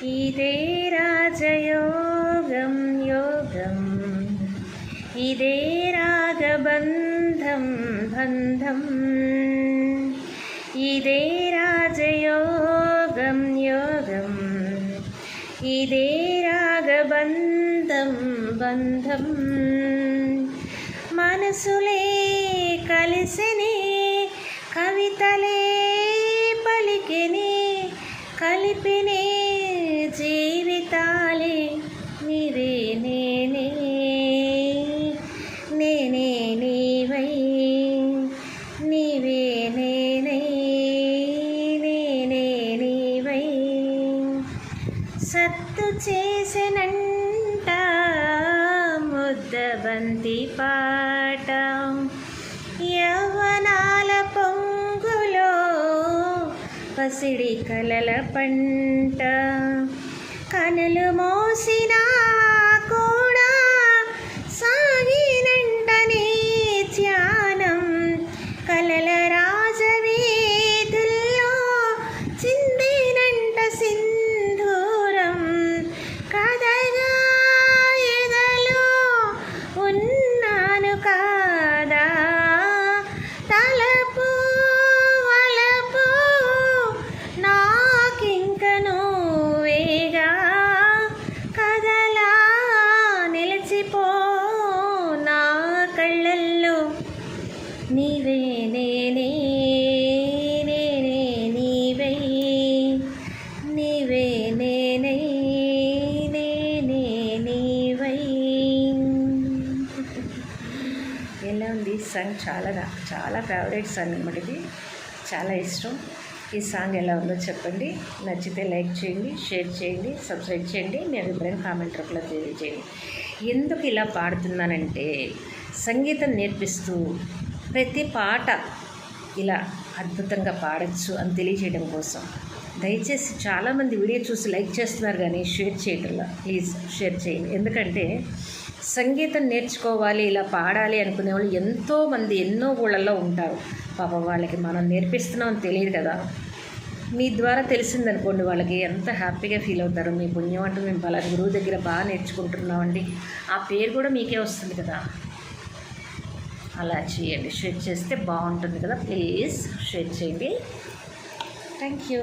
ఇదే రాజయోగం యోగం, ఇదే రాగబంధం బంధం, ఇదే రాజయోగం యోగం, ఇదే రాగబంధం బంధం. మనసులే కలిసినే కవితలే పలికినే కలిపినే జీవితాలే నీవే నేనే నేనే నీవై నీవే నేనే నేనే నీవై. సత్తు చేసినంట ముద్దబంతి పాట, యవ్వనాల పొంగులో పసిడి కలల పంట. కనులు మోసినా కూడా సాగినంటనే ధ్యానం, కలల రాజవీధుల్లో చిందినంట సింధూరం. కథగా ఎదలో ఉన్నాను కాదా, తలపు వలపు నాకింక నువ్వేగా. కథలా నిలిచిపో నా కళ్ళల్లో నీవే నేనే నేనే నీవై నీవే నేనే నేనే నీవై. ఎలా ఉంది ఈ సాంగ్? నాకు చాలా ఫేవరెట్ సాంగ్ అనమాట. ఇది చాలా ఇష్టం. ఈ సాంగ్ ఎలా ఉందో చెప్పండి. నచ్చితే లైక్ చేయండి, షేర్ చేయండి, సబ్స్క్రైబ్ చేయండి. మీ అభిప్రాయం కామెంట్ రూపంలో తెలియజేయండి. ఎందుకు ఇలా పాడుతున్నానంటే, సంగీతం నేర్పిస్తూ ప్రతి పాట ఇలా అద్భుతంగా పాడచ్చు అని తెలియజేయడం కోసం. దయచేసి చాలామంది వీడియో చూసి లైక్ చేస్తున్నారు కానీ షేర్ చేయటంలా. ప్లీజ్ షేర్ చేయండి. ఎందుకంటే సంగీతం నేర్చుకోవాలి, ఇలా పాడాలి అనుకునే వాళ్ళు ఎంతోమంది ఎన్నో ఊళ్ళల్లో ఉంటారు. పాపం వాళ్ళకి మనం నేర్పిస్తున్నామని తెలియదు కదా. మీ ద్వారా తెలిసిందనుకోండి, వాళ్ళకి ఎంత హ్యాపీగా ఫీల్ అవుతారు. మీ పుణ్యం అంటూ మేము పలానా గురువు దగ్గర బాగా నేర్చుకుంటున్నామండి, ఆ పేరు కూడా మీకే వస్తుంది కదా. అలా చేయండి, షేర్ చేస్తే బాగుంటుంది కదా. ప్లీజ్ షేర్ చేయండి. Thank you.